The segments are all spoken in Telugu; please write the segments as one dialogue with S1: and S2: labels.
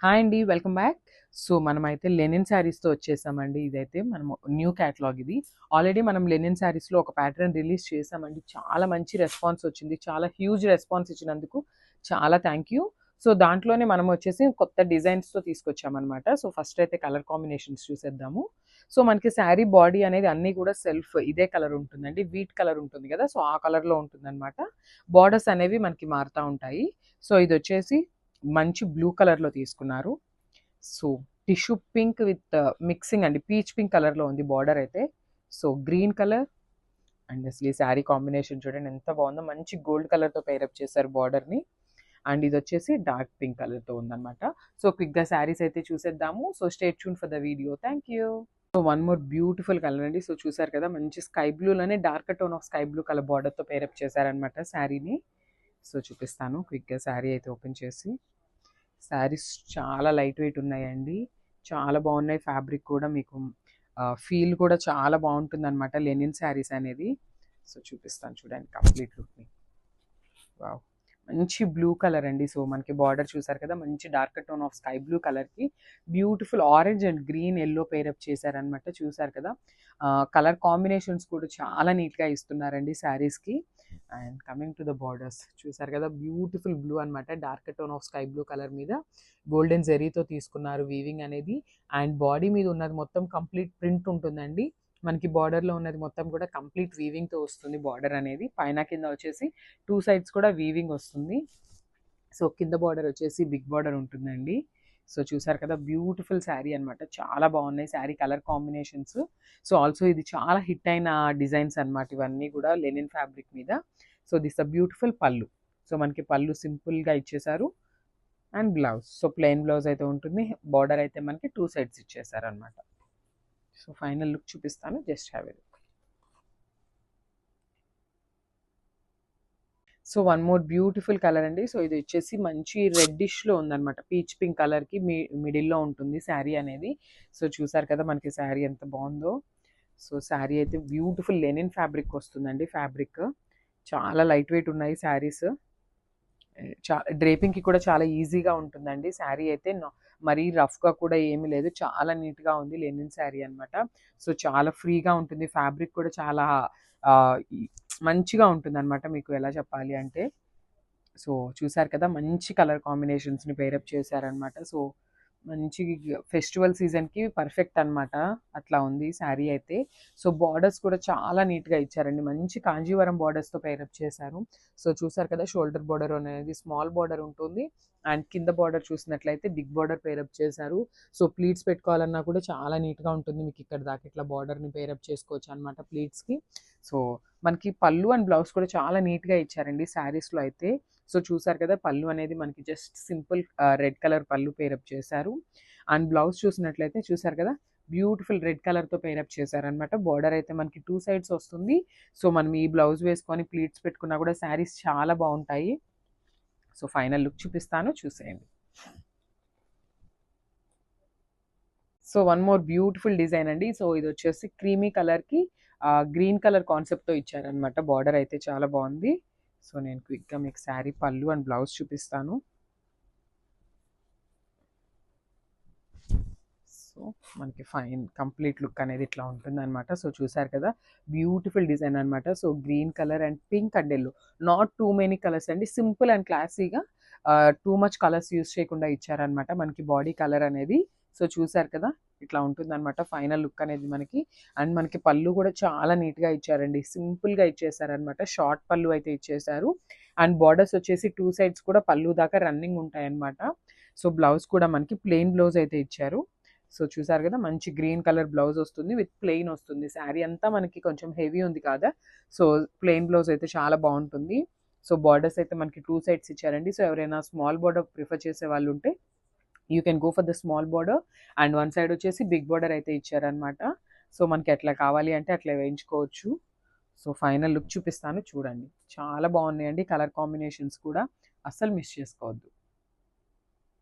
S1: హాయ్ అండి. Welcome back. సో, మనమైతే లెనిన్ శారీస్‌తో వచ్చేసామండి. ఇదైతే మనము న్యూ క్యాటలాగ్ ఇది. ఆల్రెడీ మనం లెనిన్ శారీస్‌లో ఒక ప్యాటర్న్ రిలీజ్ చేసామండి. చాలా మంచి రెస్పాన్స్ వచ్చింది. చాలా హ్యూజ్ రెస్పాన్స్ ఇచ్చినందుకు చాలా థ్యాంక్ యూ. సో, దాంట్లోనే మనం వచ్చేసి కొత్త డిజైన్స్‌తో తీసుకొచ్చామనమాట. సో, ఫస్ట్ అయితే కలర్ కాంబినేషన్స్ చూసేద్దాము. సో, మనకి శారీ బాడీ అనేది అన్నీ కూడా సెల్ఫ్ ఇదే కలర్ ఉంటుందండి. వీట్ కలర్ ఉంటుంది కదా! సో, ఆ కలర్‌లో ఉంటుందనమాట. బోర్డర్స్ అనేవి మనకి మారుతా ఉంటాయి. సో, ఇదొచ్చేసి మంచి బ్లూ కలర్‌లో తీసుకున్నారు. So, tissue pink with mixing అండి. పీచ్ పింక్ కలర్‌లో ఉంది బార్డర్ అయితే. సో, గ్రీన్ కలర్ అండ్ అసలు ఈ శారీ కాంబినేషన్ చూడండి ఎంత బాగుందో. మంచి గోల్డ్ కలర్‌తో పెయిరప్ చేశారు బార్డర్‌ని. అండ్ ఇదొచ్చేసి డార్క్ పింక్ కలర్‌తో ఉందనమాట. సో, క్విక్‌గా శారీస్ అయితే చూసేద్దాము. So, stay tune for the video. Thank you. So, one more beautiful colour అండి. సో, చూసారు కదా మంచి స్కై బ్లూలోనే dark tone of sky blue colour బార్డర్‌తో పెయిరప్ చేశారనమాట శారీని. సో, చూపిస్తాను క్విక్‌గా శారీ అయితే ఓపెన్ చేసి. శారీస్ చాలా లైట్ వెయిట్ ఉన్నాయండి. చాలా బాగున్నాయి. ఫ్యాబ్రిక్ కూడా మీకు ఫీల్ కూడా చాలా బాగుంటుందన్నమాట లెనిన్ శారీస్ అనేది. సో, చూపిస్తాను చూడండి కంప్లీట్ లుక్‌ని. వావ్! మంచి బ్లూ కలర్ అండి. సో, మనకి బార్డర్ చూసారు కదా! మంచి dark tone of sky blue కలర్‌కి beautiful orange and green, yellow pair up చేశారనమాట. చూసారు కదా! కలర్ కాంబినేషన్స్ కూడా చాలా నీట్‌గా ఇస్తున్నారండి శారీస్‌కి. And coming to the borders చూసారు కదా! బ్యూటిఫుల్ బ్లూ అనమాట. Dark tone of sky blue colour మీద గోల్డెన్ జరీతో తీసుకున్నారు వీవింగ్ అనేది. అండ్ బాడీ మీద ఉన్నది మొత్తం కంప్లీట్ ప్రింట్ ఉంటుందండి. మనకి బార్డర్‌లో ఉన్నది మొత్తం కూడా కంప్లీట్ వీవింగ్‌తో వస్తుంది బార్డర్ అనేది. పైన కింద వచ్చేసి 2 సైడ్స్ కూడా వీవింగ్ వస్తుంది. సో, కింద బార్డర్ వచ్చేసి బిగ్ బార్డర్ ఉంటుందండి. సో, చూసారు కదా! బ్యూటిఫుల్ శారీ అనమాట. చాలా బాగున్నాయి sari colour combinations. So, also ఇది చాలా హిట్ అయిన డిజైన్స్ అనమాట ఇవన్నీ కూడా లెనిన్ ఫ్యాబ్రిక్ మీద. సో, దిస్ అ బ్యూటిఫుల్ పళ్ళు. సో, మనకి పళ్ళు సింపుల్‌గా ఇచ్చేసారు. And blouse. So, plain blouse అయితే ఉంటుంది. బార్డర్ అయితే మనకి 2 సైడ్స్ ఇచ్చేసారనమాట. సో, ఫైనల్ లుక్ చూపిస్తాను. Just have a look. So, one more beautiful colour అండి. సో, ఇది వచ్చేసి మంచి రెడ్డిష్‌లో ఉందనమాట. పీచ్ పింక్ కలర్‌కి మిడిల్‌లో ఉంటుంది శారీ అనేది. సో, చూసారు కదా! మనకి శారీ ఎంత బావుందో. సో, శారీ అయితే బ్యూటిఫుల్ లెనిన్ ఫ్యాబ్రిక్ వస్తుందండి ఫ్యాబ్రిక్. చాలా లైట్ వెయిట్ ఉన్నాయి శారీస్. డ్రేపింగ్‌కి కూడా చాలా ఈజీగా ఉంటుందండి. శారీ అయితే మరీ రఫ్‌గా కూడా ఏమీ లేదు. చాలా నీట్‌గా ఉంది లెనిన్ శారీ అనమాట. సో, చాలా ఫ్రీగా ఉంటుంది. ఫ్యాబ్రిక్ కూడా చాలా ఆహ్, ఈ మంచిగా ఉంటుందనమాట. మీకు ఎలా చెప్పాలి అంటే, సో, చూసారు కదా! మంచి కలర్ కాంబినేషన్స్‌ని పెయిరప్ చేశారనమాట. సో, మంచి ఫెస్టివల్ సీజన్‌కి పర్ఫెక్ట్ అనమాట. అట్లా ఉంది శారీ అయితే. సో, బార్డర్స్ కూడా చాలా నీట్‌గా ఇచ్చారండి. మంచి కాంజీవరం బార్డర్స్‌తో పెయిరప్ చేశారు. సో, చూసారు కదా! షోల్డర్ బార్డర్ అనేది స్మాల్ బార్డర్ ఉంటుంది. అండ్ కింద బార్డర్ చూసినట్లయితే బిగ్ బార్డర్ పెయిరప్ చేశారు. సో, ప్లీట్స్ పెట్టుకోవాలన్నా కూడా చాలా నీట్‌గా ఉంటుంది. మీకు ఇక్కడ దాకా ఇట్లా బార్డర్‌ని పెయిరప్ చేసుకోవచ్చు అనమాట ప్లీట్స్‌కి. సో, మనకి పళ్ళు అండ్ బ్లౌజ్ కూడా చాలా నీట్‌గా ఇచ్చారండి శారీస్‌లో అయితే. సో, చూసారు కదా! పళ్ళు అనేది మనకి జస్ట్ సింపుల్ రెడ్ కలర్ పళ్ళు పెయిరప్ చేశారు. అండ్ బ్లౌజ్ చూసినట్లయితే చూసారు కదా! బ్యూటిఫుల్ రెడ్ కలర్‌తో పెయిరప్ చేశారనమాట. బార్డర్ అయితే మనకి 2 సైడ్స్ వస్తుంది. సో, మనం ఈ బ్లౌజ్ వేసుకొని ప్లీట్స్ పెట్టుకున్నా కూడా శారీస్ చాలా బావుంటాయి. సో, ఫైనల్ లుక్ చూపిస్తాను చూసేయండి. So, one more beautiful design అండి. సో, ఇదొచ్చేసి క్రీమీ కలర్‌కి గ్రీన్ కలర్ కాన్సెప్ట్‌తో ఇచ్చారనమాట. బార్డర్ అయితే చాలా బావుంది. సో, నేను క్విక్‌గా మీకు శారీ పళ్ళు అండ్ బ్లౌజ్ చూపిస్తాను. సో, మనకి ఫైన్ కంప్లీట్ లుక్ అనేది ఇట్లా ఉంటుందనమాట. సో, చూసారు కదా! బ్యూటిఫుల్ డిజైన్ అనమాట. So, green colour and pink and yellow. Not too many colours అండి. సింపుల్ అండ్ క్లాసీగా టూ మచ్ కలర్స్ యూజ్ చేయకుండా ఇచ్చారనమాట మనకి బాడీ కలర్ అనేది. సో, చూసారు కదా! ఇట్లా ఉంటుందనమాట ఫైనల్ లుక్ అనేది మనకి. అండ్ మనకి పళ్ళు కూడా చాలా నీట్‌గా ఇచ్చారండి. సింపుల్‌గా ఇచ్చేసారనమాట. షార్ట్ పళ్ళు అయితే ఇచ్చేసారు. అండ్ బార్డర్స్ వచ్చేసి 2 సైడ్స్ కూడా పళ్ళు దాకా రన్నింగ్ ఉంటాయన్నమాట. సో, బ్లౌజ్ కూడా మనకి ప్లెయిన్ బ్లౌజ్ అయితే ఇచ్చారు. సో, చూసారు కదా! మంచి గ్రీన్ కలర్ బ్లౌజ్ వస్తుంది. విత్ ప్లెయిన్ వస్తుంది. శారీ అంతా మనకి కొంచెం హెవీ ఉంది కదా! సో, ప్లెయిన్ బ్లౌజ్ అయితే చాలా బావుంటుంది. సో, బార్డర్స్ అయితే మనకి 2 సైడ్స్ ఇచ్చారండి. సో, ఎవరైనా స్మాల్ బార్డర్ ప్రిఫర్ చేసే వాళ్ళుంటే you can go for the small border. And one side వచ్చేసి బిగ్ బార్డర్ అయితే ఇచ్చారనమాట. సో, మనకి ఎట్లా కావాలి అంటే అట్లా వేయించుకోవచ్చు. సో, ఫైనల్ లుక్ చూపిస్తాను చూడండి. చాలా బావున్నాయండి కలర్ కాంబినేషన్స్ కూడా. అస్సలు మిస్ చేసుకోవద్దు.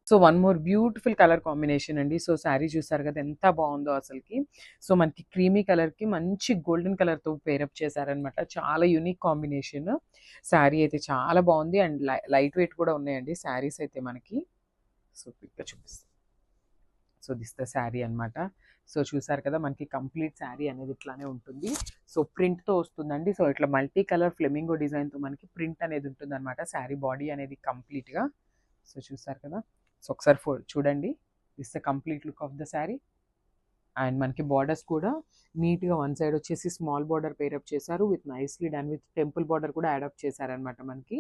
S1: So, one more beautiful colour combination అండి. సో, శారీ చూసారు కదా! ఎంత బావుందో అసలకి. సో, మనకి క్రీమీ కలర్‌కి మంచి గోల్డెన్ కలర్‌తో పెయిరప్ చేశారనమాట. చాలా యూనిక్ కాంబినేషన్. శారీ అయితే చాలా బావుంది. అండ్ లైట్ వెయిట్ కూడా ఉన్నాయండి శారీస్ అయితే మనకి. సో క్విక్గా చూపిస్తాను. సో దిస్ ద శారీ అనమాట. సో చూసారు కదా, మనకి కంప్లీట్ శారీ అనేది ఇట్లానే ఉంటుంది. సో ప్రింట్తో వస్తుందండి. సో ఇట్లా మల్టీ కలర్ ఫ్లెమింగో డిజైన్తో మనకి ప్రింట్ అనేది ఉంటుంది అనమాట శారీ బాడీ అనేది కంప్లీట్గా. సో చూసారు కదా, సో ఒకసారి చూడండి. This the complete look of the sari. And మనకి బార్డర్స్ కూడా నీట్గా వన్ సైడ్ వచ్చేసి స్మాల్ బార్డర్ పేరప్ చేశారు with nicely done with temple border కూడా యాడప్ చేశారనమాట. మనకి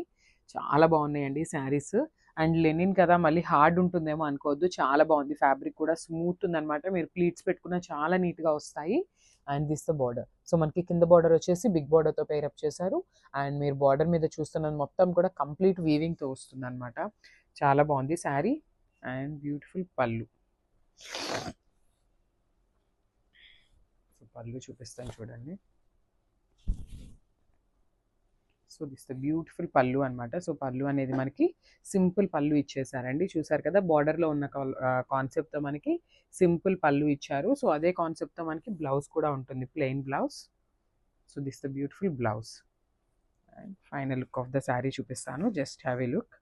S1: చాలా బాగున్నాయండి శారీస్. అండ్ లెనిన్ కదా, మళ్ళీ హార్డ్ ఉంటుందేమో అనుకోవద్దు, చాలా బాగుంది. ఫ్యాబ్రిక్ కూడా స్మూత్ ఉందనమాట. మీరు ప్లీట్స్ పెట్టుకున్న చాలా నీట్గా వస్తాయి. And this the border. So మనకి కింద బార్డర్ వచ్చేసి బిగ్ బార్డర్తో పేరప్ చేశారు. అండ్ మీరు బార్డర్ మీద చూస్తున్నది మొత్తం కూడా కంప్లీట్ వీవింగ్తో వస్తుంది అనమాట. చాలా బాగుంది శారీ. అండ్ బ్యూటిఫుల్ పళ్ళు. పళ్ళు చూపిస్తాను చూడండి. సో దిస్ ద బ్యూటిఫుల్ పళ్ళు అనమాట. సో పళ్ళు అనేది మనకి సింపుల్ పళ్ళు ఇచ్చేసారండి. చూసారు కదా, బార్డర్లో ఉన్న కాన్సెప్ట్తో మనకి సింపుల్ పళ్ళు ఇచ్చారు. సో అదే కాన్సెప్ట్తో మనకి బ్లౌజ్ కూడా ఉంటుంది, plain blouse. So this the beautiful blouse. And final look of the sari చూపిస్తాను. Just have a look.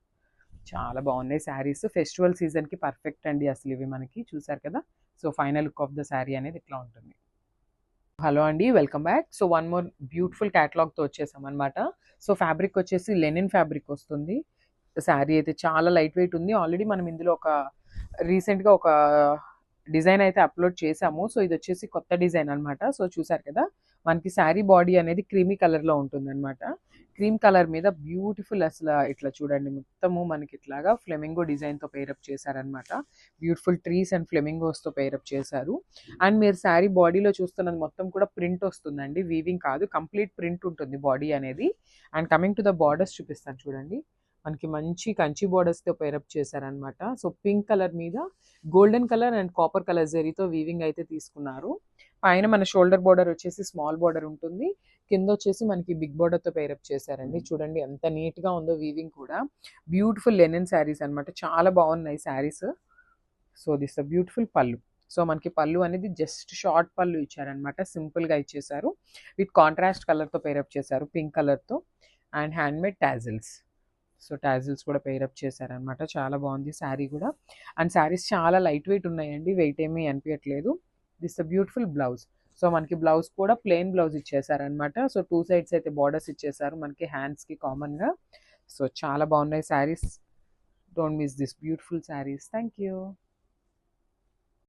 S1: చాలా బాగున్నాయి శారీస్. ఫెస్టివల్ సీజన్కి పర్ఫెక్ట్ అండి అసలు ఇవి మనకి. చూసారు కదా, so final look of the sari అనేది ఇట్లా ఉంటుంది. హలో అండి, welcome back. So one more beautiful క్యాటలాగ్తో వచ్చేసాం అనమాట. సో ఫ్యాబ్రిక్ వచ్చేసి లెనిన్ ఫ్యాబ్రిక్ వస్తుంది. శారీ అయితే చాలా లైట్ వెయిట్ ఉంది. ఆల్రెడీ మనం ఇందులో రీసెంట్గా ఒక డిజైన్ అయితే అప్లోడ్ చేసాము. సో ఇది వచ్చేసి కొత్త డిజైన్ అనమాట. సో చూసారు కదా, మనకి శారీ బాడీ అనేది క్రీమీ కలర్లో ఉంటుంది అనమాట. క్రీమ్ కలర్ మీద బ్యూటిఫుల్ అసలు ఇట్లా చూడండి, మొత్తము మనకి ఇట్లాగా ఫ్లెమింగో డిజైన్తో పేరప్ చేశారనమాట. బ్యూటిఫుల్ ట్రీస్ అండ్ ఫ్లెమింగోస్తో పేరప్ చేశారు. అండ్ మీరు శారీ బాడీలో చూస్తున్నది మొత్తం కూడా ప్రింట్ వస్తుందండి, వీవింగ్ కాదు, కంప్లీట్ ప్రింట్ ఉంటుంది బాడీ అనేది. And coming to the borders చూపిస్తాను చూడండి. మనకి మంచి కంచి బార్డర్స్తో పేరప్ చేశారనమాట. సో పింక్ కలర్ మీద golden colour and copper colour జరీతో వీవింగ్ అయితే తీసుకున్నారు. పైన మన షోల్డర్ బార్డర్ వచ్చేసి స్మాల్ బార్డర్ ఉంటుంది. కింద వచ్చేసి మనకి బిగ్ బార్డర్తో పేరప్ చేశారండి. చూడండి ఎంత నీట్గా ఉందో వీవింగ్ కూడా. బ్యూటిఫుల్ లెనిన్ శారీస్ అనమాట. చాలా బాగున్నాయి saris. So this the beautiful పళ్ళు. సో మనకి పళ్ళు అనేది జస్ట్ షార్ట్ పళ్ళు ఇచ్చారనమాట. సింపుల్గా ఇచ్చేసారు. విత్ కాంట్రాస్ట్ కలర్తో పేరప్ చేశారు, పింక్ కలర్తో. And handmade tassels. So tassels కూడా పేరప్ చేశారనమాట. చాలా బాగుంది శారీ కూడా. అండ్ శారీస్ చాలా లైట్ వెయిట్ ఉన్నాయండి, వెయిట్ ఏమీ అనిపించట్లేదు. This the beautiful blouse. So మనకి బ్లౌజ్ కూడా ప్లెయిన్ బ్లౌజ్ ఇచ్చేసారనమాట. సో టూ సైడ్స్ అయితే బార్డర్స్ ఇచ్చేసారు మనకి హ్యాండ్స్కి కామన్గా. సో చాలా బాగున్నాయి saris. Don't miss this beautiful saris. Thank you.